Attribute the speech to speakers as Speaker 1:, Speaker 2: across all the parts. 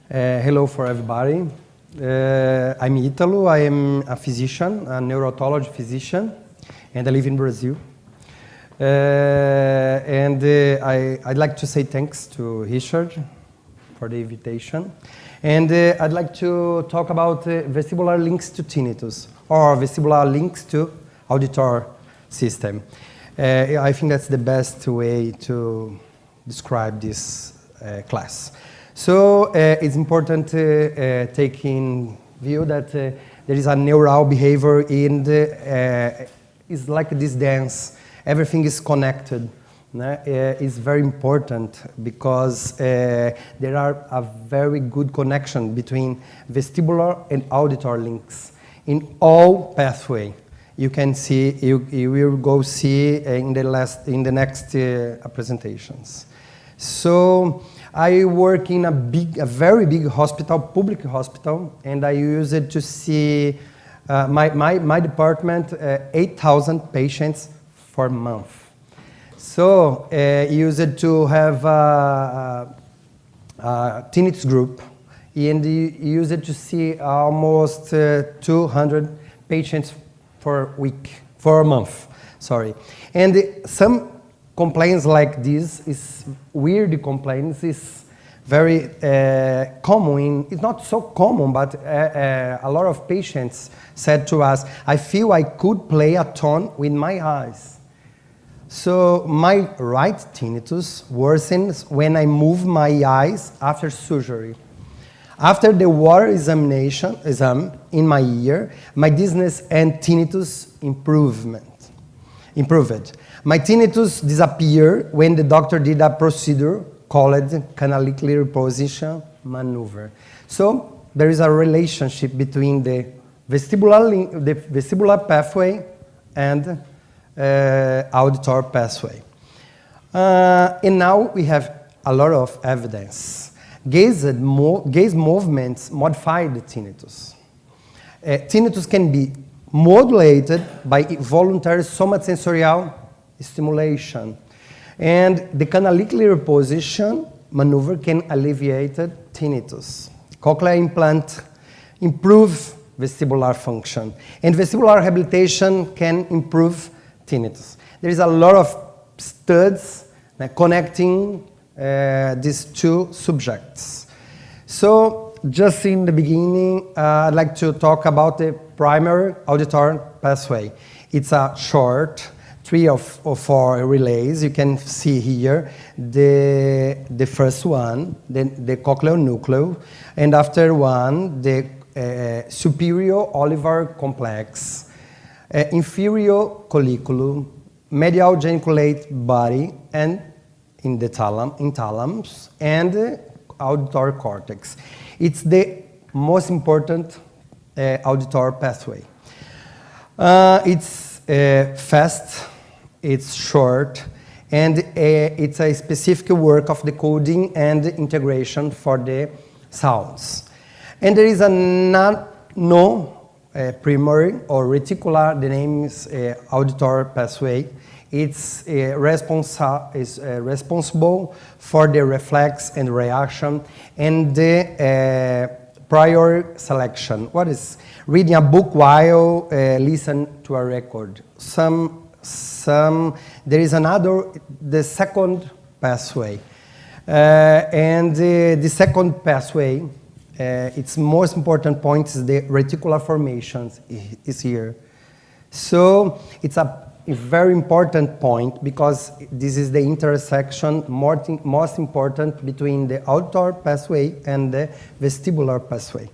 Speaker 1: Hello for everybody. I'm Italo. I am a physician, a neurotology physician, and I live in Brazil. I'd like to say thanks to Richard for the invitation. And I'd like to talk about vestibular links to tinnitus, or vestibular links to auditory system. I think that's the best way to describe this class. So it's important to take in view that there is a neural behavior in the, it's like this dance. Everything is connected. It's very important because there are a very good connection between vestibular and auditory links in all pathway. You can see, you will go see in the next presentations. So I work in a very big hospital, public hospital, and I use it to see my department 8,000 patients for a month. So use it to have a tinnitus group, and use it to see almost 200 patients for a month, sorry. And some complaints like this is weird complaints, is very common. It's not so common, but a lot of patients said to us, I feel I could play a tone with my eyes. So my right tinnitus worsens when I move my eyes after surgery. After the water exam in my ear, my dizziness and tinnitus improved. My tinnitus disappeared when the doctor did a procedure called Canal reposition maneuver. So there is a relationship between the vestibular pathway and auditory pathway. And now we have a lot of evidence. Gaze movements modify the tinnitus. Tinnitus can be modulated by voluntary somatosensorial stimulation. And the canal reposition maneuver can alleviate tinnitus. Cochlear implant improve vestibular function. And vestibular rehabilitation can improve tinnitus. There is a lot of studies connecting these two subjects. So just in the beginning, I'd like to talk about the primary auditory pathway. It's a short 3 or 4 relays. You can see here the first one, then the cochlear nucleus, and after one, the superior olivar complex, inferior colliculum, medial geniculate body, and in the thalamus, and the auditory cortex. It's the most important auditory pathway. It's fast, it's short, and it's a specific work of decoding and integration for the sounds. And there is a primary or reticular, the name is auditory pathway. It's responsible for the reflex and reaction and the prior selection. What is reading a book while listen to a record? There is another, the second pathway. And the second pathway, its most important point is the reticular formations is here. So it's a very important point because this is the intersection most important between the auditory pathway and the vestibular pathway.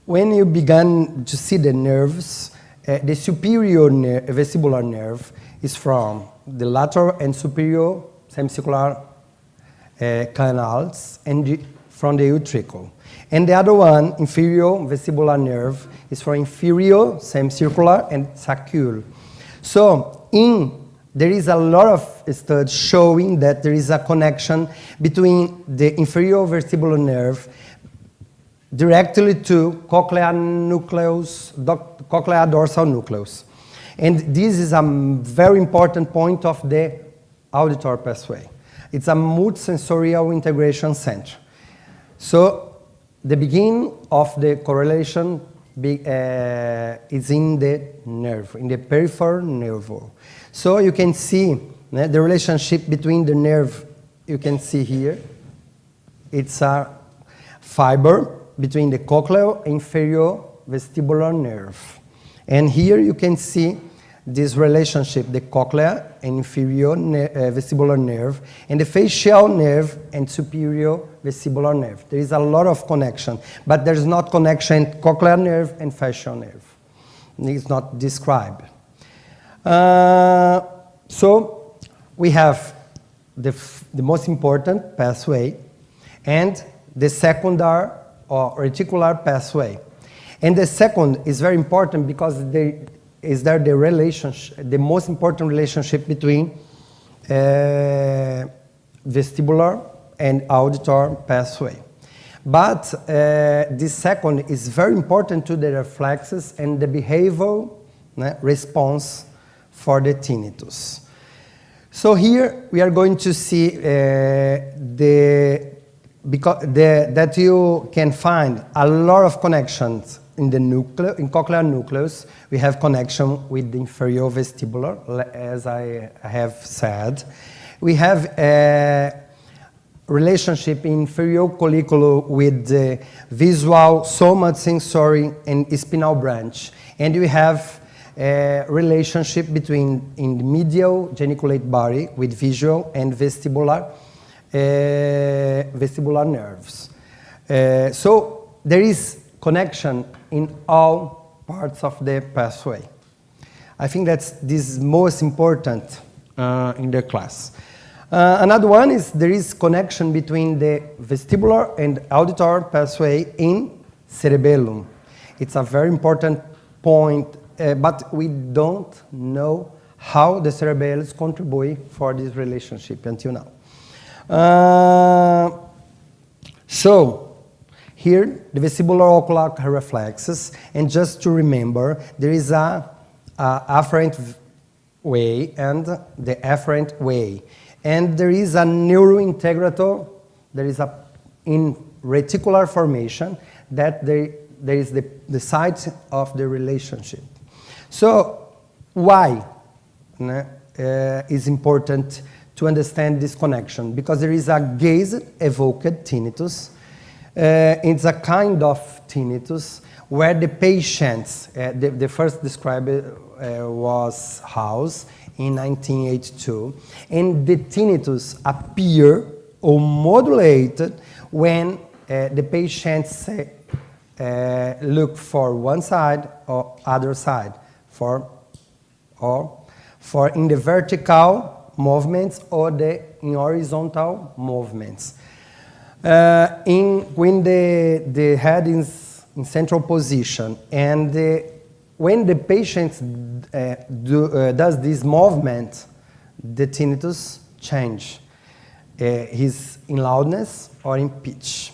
Speaker 1: When you begin to see the nerves, the superior vestibular nerve is from the lateral and superior semicircular canals and from the utricle. And the other one, inferior vestibular nerve, is for inferior semicircular and saccule. So there is a lot of studies showing that there is a connection between the inferior vestibular nerve directly to cochlear nucleus, cochlear dorsal nucleus. And this is a very important point of the auditory pathway. It's a multisensorial integration center. So the beginning of the correlation is in the nerve, in the peripheral nerve. So you can see the relationship between the nerve, you can see here. It's a fiber between the cochlear inferior vestibular nerve. And here you can see this relationship, the cochlear and inferior vestibular nerve, and the facial nerve and superior vestibular nerve. There is a lot of connection, but there's not connection cochlear nerve and facial nerve. It's not described. So we have the most important pathway and the secondary or reticular pathway. And the second is very important because is there the relationship, the most important relationship between vestibular and auditory pathway. But this second is very important to the reflexes and the behavioral response for the tinnitus. So here we are going to see that you can find a lot of connections in the nucleus, in cochlear nucleus. We have connection with the inferior vestibular, as I have said. We have a relationship in inferior colliculum with the visual, somatosensory, and spinal branch. And we have a relationship between in the medial geniculate body with visual and vestibular nerves. So there is connection in all parts of the pathway. I think this is most important in the class. Another one is there is connection between the vestibular and auditory pathway in cerebellum. It's a very important point, but we don't know how the cerebellum contribute for this relationship until now. So here, the vestibular ocular reflexes, and just to remember, there is a afferent way and the afferent way. And there is a neurointegrator, there is a, in reticular formation, that there is the site of the relationship. So, why is important to understand this connection? Because there is a gaze evoked tinnitus. It's a kind of tinnitus where the patients, the first described was House in 1982, and the tinnitus appear or modulated when the patients look for one side or other side, for in the vertical movements or in horizontal movements. When the head is in central position and when the patient does this movement, the tinnitus change. He's in loudness or in pitch.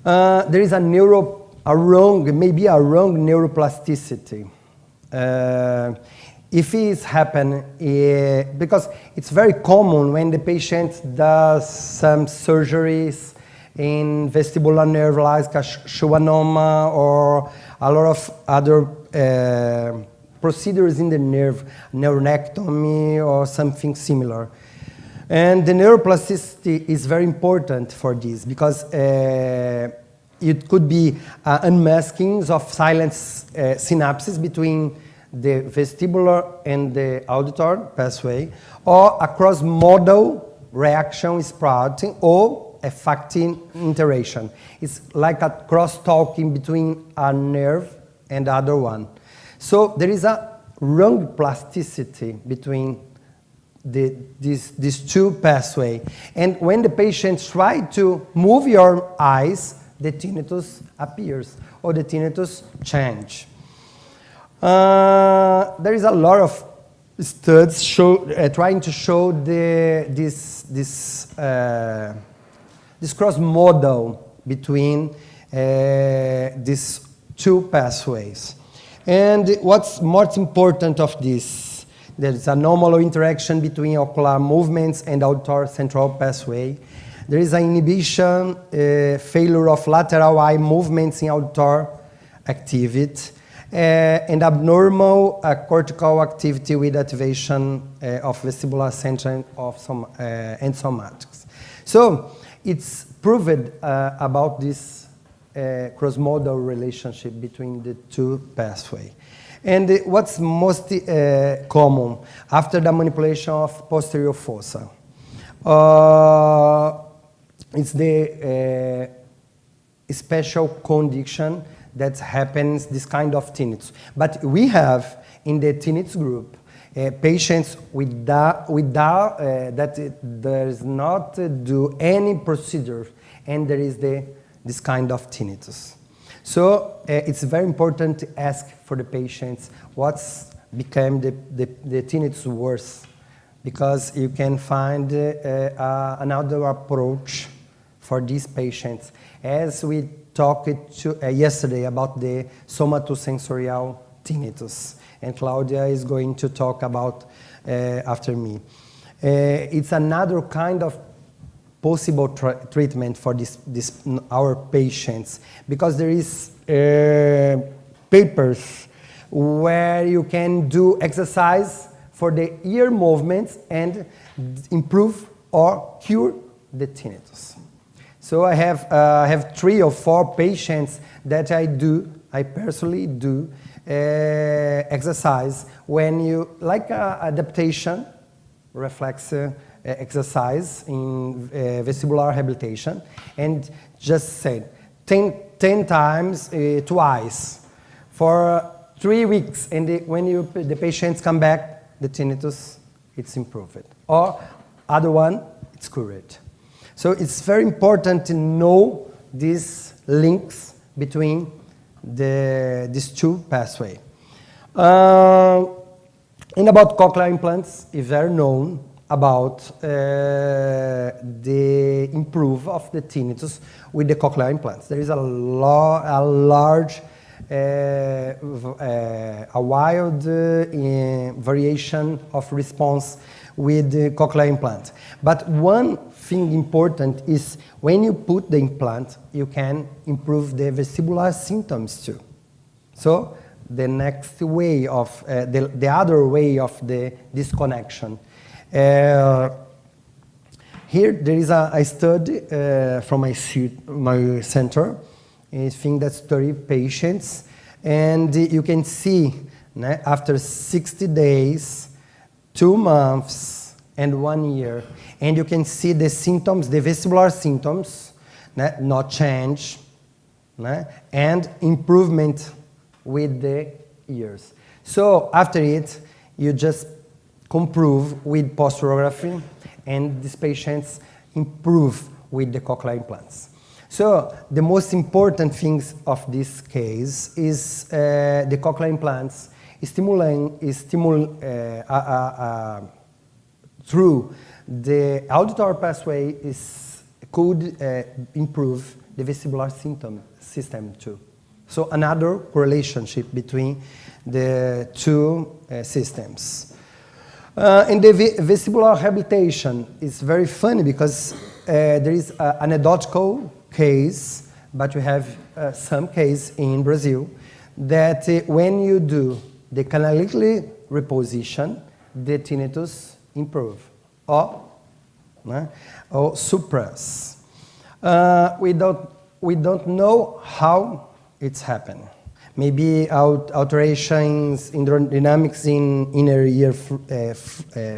Speaker 1: There is maybe a wrong neuroplasticity. If it happens, because it's very common when the patient does some surgeries in vestibular nerve like a schwannoma or a lot of other procedures in the nerve, neuroanatomy or something similar. And the neuroplasticity is very important for this because it could be unmasking of silent synapses between the vestibular and the auditory pathway, or a cross-modal reaction sprouting or affecting interaction. It's like a cross-talking between a nerve and the other one. So there is a wrong plasticity between these two pathways. And when the patient tries to move your eyes, the tinnitus appears or the tinnitus changes. There is a lot of studies trying to show this cross model between these two pathways. And what's most important of this? There is a normal interaction between ocular movements and auditory central pathway. There is an inhibition, failure of lateral eye movements in auditory activity, and abnormal cortical activity with activation of vestibular center and somatics. So it's proved about this cross-modal relationship between the two pathways. And what's most common after the manipulation of posterior fossa? It's the special condition that happens, this kind of tinnitus. But we have in the tinnitus group patients that does not do any procedure, and there is this kind of tinnitus. So it's very important to ask for the patients what's become the tinnitus worse, because you can find another approach for these patients. As we talked yesterday about the somatosensorial tinnitus, and Claudia is going to talk about after me. It's another kind of possible treatment for our patients, because there is papers where you can do exercise for the ear movements and improve or cure the tinnitus. So I have 3 or 4 patients that I personally do exercise when you, like adaptation, reflex exercise in vestibular rehabilitation, and just said 10 times twice for 3 weeks, and when the patients come back, the tinnitus, it's improved. Or other one, it's cured. So it's very important to know these links between these two pathways. And about cochlear implants, it's very known about the improve of the tinnitus with the cochlear implants. There is a large, a wild variation of response with the cochlear implant. But one thing important is when you put the implant, you can improve the vestibular symptoms too. So the next way of, the other way of the disconnection. Here there is a study from my center. I think that's 30 patients. And you can see after 60 days, 2 months, and 1 year. And you can see the symptoms, the vestibular symptoms, not change, and improvement with the years. So after it, you just improve with posterography, and these patients improve with the cochlear implants. So the most important things of this case is the cochlear implants through the auditory pathway could improve the vestibular system too. So another relationship between the two systems. And the vestibular rehabilitation is very funny because there is an anecdotal case, but we have some case in Brazil that when you do the canalically reposition, the tinnitus improve or suppress. We don't know how it's happened. Maybe alterations in the dynamics in inner ear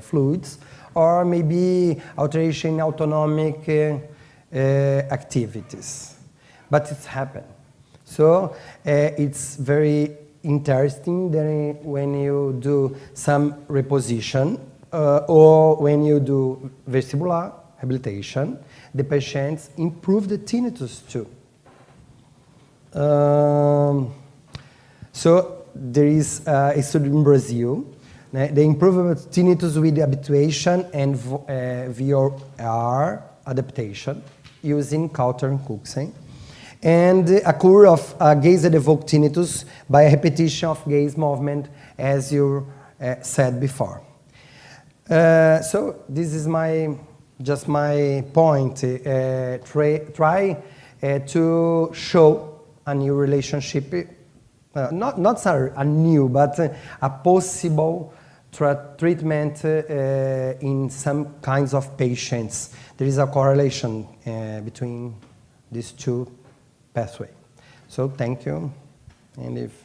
Speaker 1: fluids, or maybe alteration in autonomic activities. But it's happened. So it's very interesting that when you do some reposition or when you do vestibular rehabilitation, the patients improve the tinnitus too. So there is a study in Brazil. The improvement of tinnitus with habituation and VR adaptation using Coulter and Cookson, and a cure of gaze-evoked tinnitus by a repetition of gaze movement as you said before. So this is just my point. Try to show a new relationship, not a new, but a possible treatment in some kinds of patients. There is a correlation between these two pathways. So thank you. And if